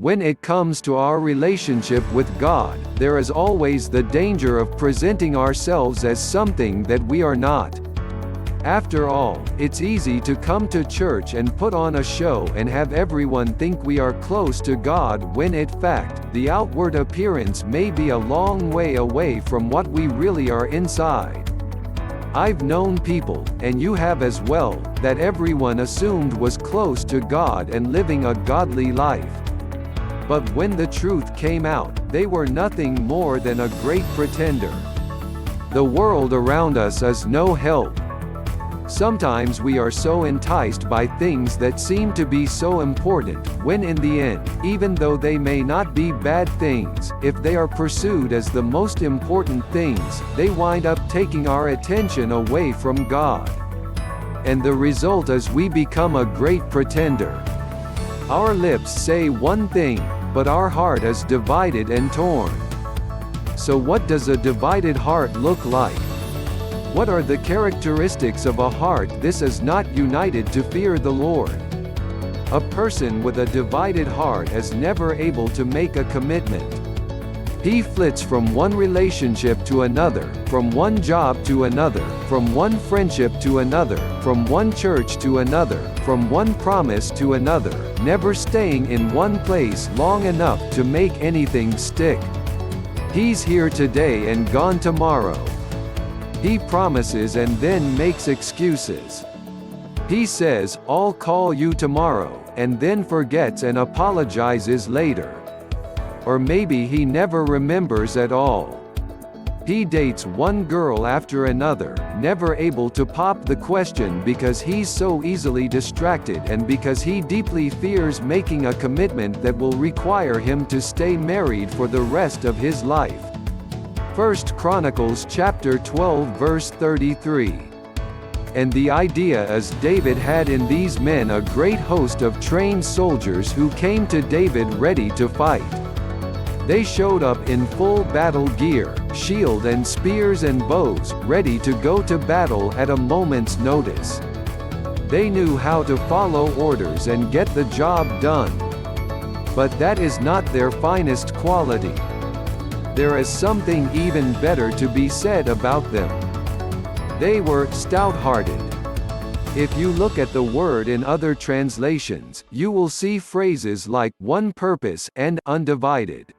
When it comes to our relationship with God, there is always the danger of presenting ourselves as something that we are not. After all, it's easy to come to church and put on a show and have everyone think we are close to God when in fact, the outward appearance may be a long way away from what we really are inside. I've known people, and you have as well, that everyone assumed was close to God and living a godly life. But when the truth came out, they were nothing more than a great pretender. The world around us is no help. Sometimes we are so enticed by things that seem to be so important, when in the end, even though they may not be bad things, if they are pursued as the most important things, they wind up taking our attention away from God. And the result is we become a great pretender. Our lips say one thing, but our heart is divided and torn. So what does a divided heart look like? What are the characteristics of a heart this is not united to fear the Lord? A person with a divided heart is never able to make a commitment. He flits from one relationship to another, from one job to another, from one friendship to another, from one church to another, from one promise to another, never staying in one place long enough to make anything stick. He's here today and gone tomorrow. He promises and then makes excuses. He says, "I'll call you tomorrow," and then forgets and apologizes later. Or maybe he never remembers at all. He dates one girl after another, never able to pop the question because he's so easily distracted and because he deeply fears making a commitment that will require him to stay married for the rest of his life. 1 Chronicles chapter 12 verse 33. And the idea is David had in these men a great host of trained soldiers who came to David ready to fight. They showed up in full battle gear, shield and spears and bows, ready to go to battle at a moment's notice. They knew how to follow orders and get the job done. But that is not their finest quality. There is something even better to be said about them. They were stout-hearted. If you look at the word in other translations, you will see phrases like one purpose and undivided.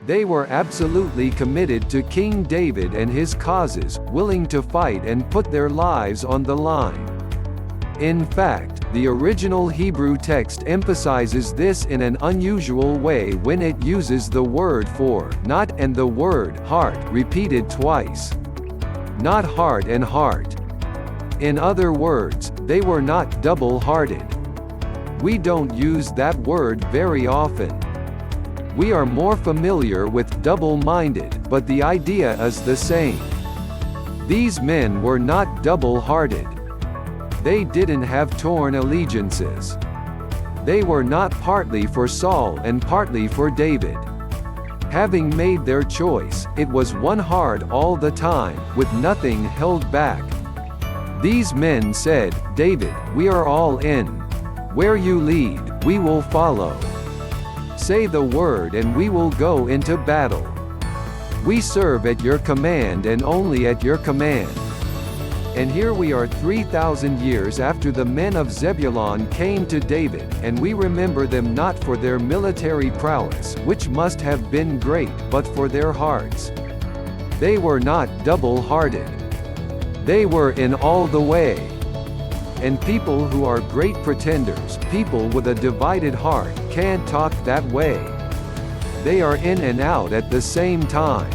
They were absolutely committed to King David and his causes, willing to fight and put their lives on the line. In fact, the original Hebrew text emphasizes this in an unusual way when it uses the word for not and the word heart repeated twice. Not heart and heart. In other words, they were not double-hearted. We don't use that word very often. We are more familiar with double-minded, but the idea is the same. These men were not double-hearted. They didn't have torn allegiances. They were not partly for Saul and partly for David. Having made their choice, it was one heart all the time, with nothing held back. These men said, "David, we are all in. Where you lead, we will follow. Say the word and we will go into battle. We serve at your command and only at your command." And here we are 3,000 years after the men of Zebulun came to David, and we remember them not for their military prowess, which must have been great, but for their hearts. They were not double-hearted. They were in all the way. And people who are great pretenders, people with a divided heart, can't talk that way. They are in and out at the same time.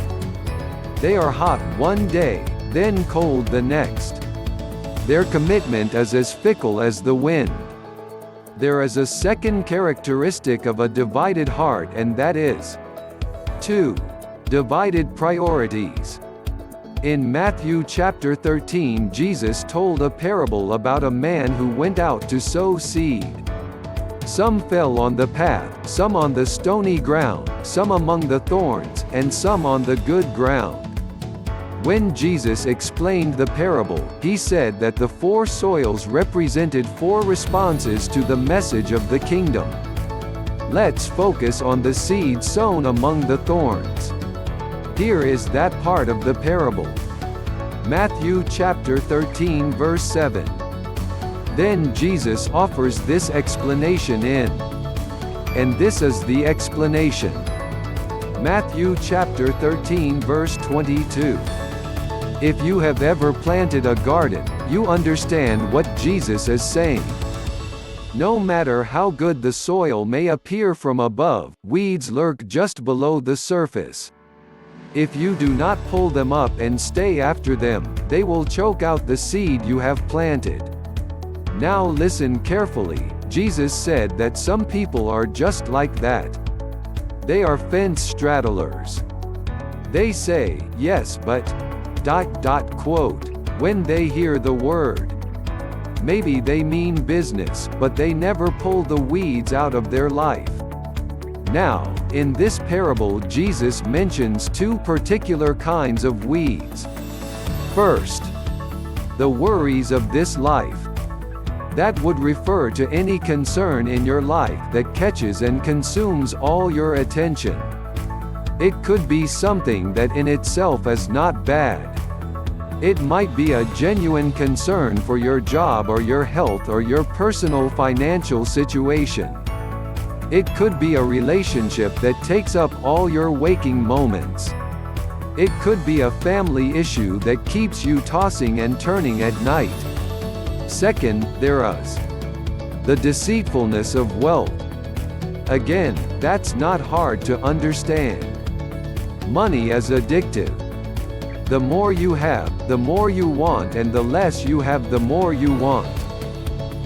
They are hot one day, then cold the next. Their commitment is as fickle as the wind. There is a second characteristic of a divided heart, and that is 2. Divided priorities. In Matthew chapter 13, Jesus told a parable about a man who went out to sow seed. Some fell on the path, some on the stony ground, some among the thorns, and some on the good ground. When Jesus explained the parable, he said that the 4 soils represented 4 responses to the message of the kingdom. Let's focus on the seed sown among the thorns. Here is that part of the parable. Matthew chapter 13 verse 7. Then Jesus offers this explanation in. And this is the explanation. Matthew chapter 13 verse 22. If you have ever planted a garden, you understand what Jesus is saying. No matter how good the soil may appear from above, weeds lurk just below the surface. If you do not pull them up and stay after them, they will choke out the seed you have planted. Now listen carefully. Jesus said that some people are just like that. They are fence straddlers. They say, yes but, ... when they hear the word. Maybe they mean business, but they never pull the weeds out of their life. Now, in this parable Jesus mentions two particular kinds of weeds. First, the worries of this life. That would refer to any concern in your life that catches and consumes all your attention. It could be something that in itself is not bad. It might be a genuine concern for your job or your health or your personal financial situation. It could be a relationship that takes up all your waking moments. It could be a family issue that keeps you tossing and turning at night. Second, there is the deceitfulness of wealth. Again, that's not hard to understand. Money is addictive. The more you have, the more you want, and the less you have, the more you want.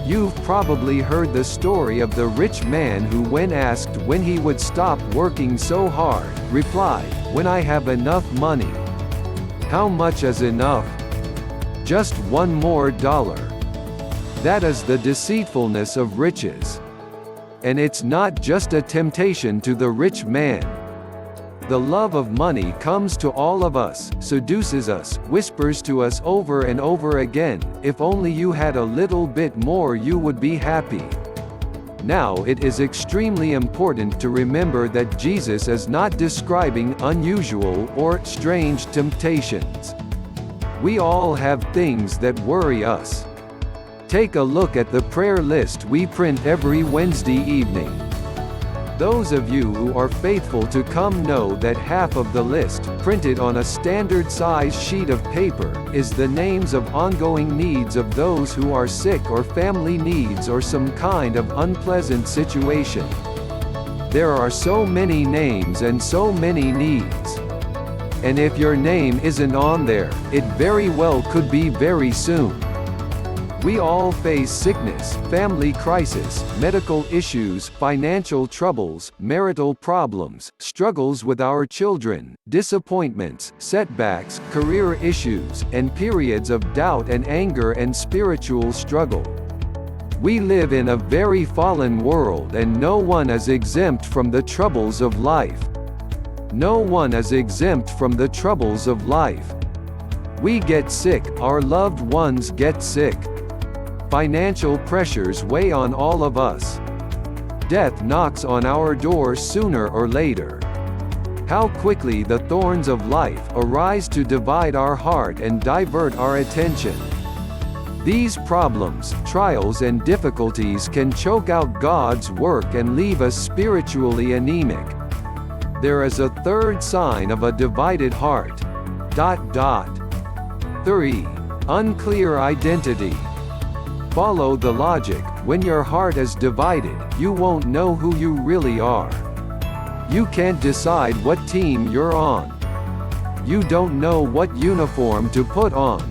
You've probably heard the story of the rich man who, when asked when he would stop working so hard, replied, "When I have enough money." How much is enough? Just $1 more. That is the deceitfulness of riches. And it's not just a temptation to the rich man. The love of money comes to all of us, seduces us, whispers to us over and over again, "If only you had a little bit more you would be happy." Now it is extremely important to remember that Jesus is not describing unusual or strange temptations. We all have things that worry us. Take a look at the prayer list we print every Wednesday evening. Those of you who are faithful to come know that half of the list, printed on a standard-size sheet of paper, is the names of ongoing needs of those who are sick or family needs or some kind of unpleasant situation. There are so many names and so many needs. And if your name isn't on there, it very well could be very soon. We all face sickness, family crisis, medical issues, financial troubles, marital problems, struggles with our children, disappointments, setbacks, career issues, and periods of doubt and anger and spiritual struggle. We live in a very fallen world and no one is exempt from the troubles of life. No one is exempt from the troubles of life. We get sick, our loved ones get sick. Financial pressures weigh on all of us. Death knocks on our doors sooner or later. How quickly the thorns of life arise to divide our heart and divert our attention. These problems, trials and difficulties can choke out God's work and leave us spiritually anemic. There is a third sign of a divided heart. 3. Unclear identity. Follow the logic. When your heart is divided, you won't know who you really are. You can't decide what team you're on. You don't know what uniform to put on.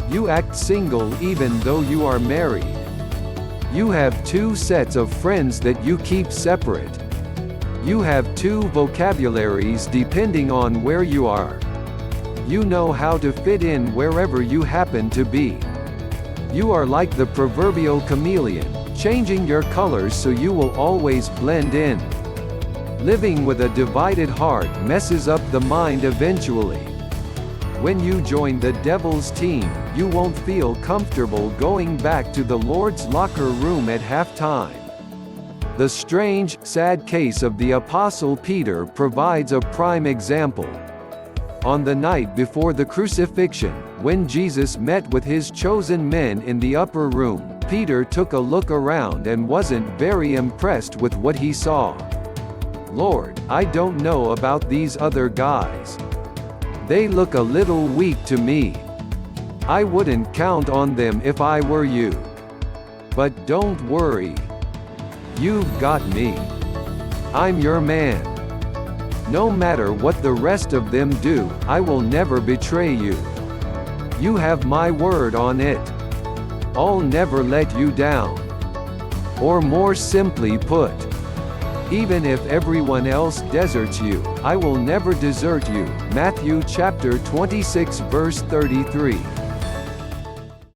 You act single even though you are married. You have two sets of friends that you keep separate. You have two vocabularies depending on where you are. You know how to fit in wherever you happen to be. You are like the proverbial chameleon, changing your colors so you will always blend in. Living with a divided heart messes up the mind eventually. When you join the devil's team, you won't feel comfortable going back to the Lord's locker room at halftime. The strange, sad case of the Apostle Peter provides a prime example. On the night before the crucifixion, when Jesus met with his chosen men in the upper room, Peter took a look around and wasn't very impressed with what he saw. "Lord, I don't know about these other guys. They look a little weak to me. I wouldn't count on them if I were you. But don't worry. You've got me. I'm your man. No matter what the rest of them do, I will never betray you. You have my word on it. I'll never let you down." Or more simply put, even if everyone else deserts you, I will never desert you. Matthew chapter 26 verse 33.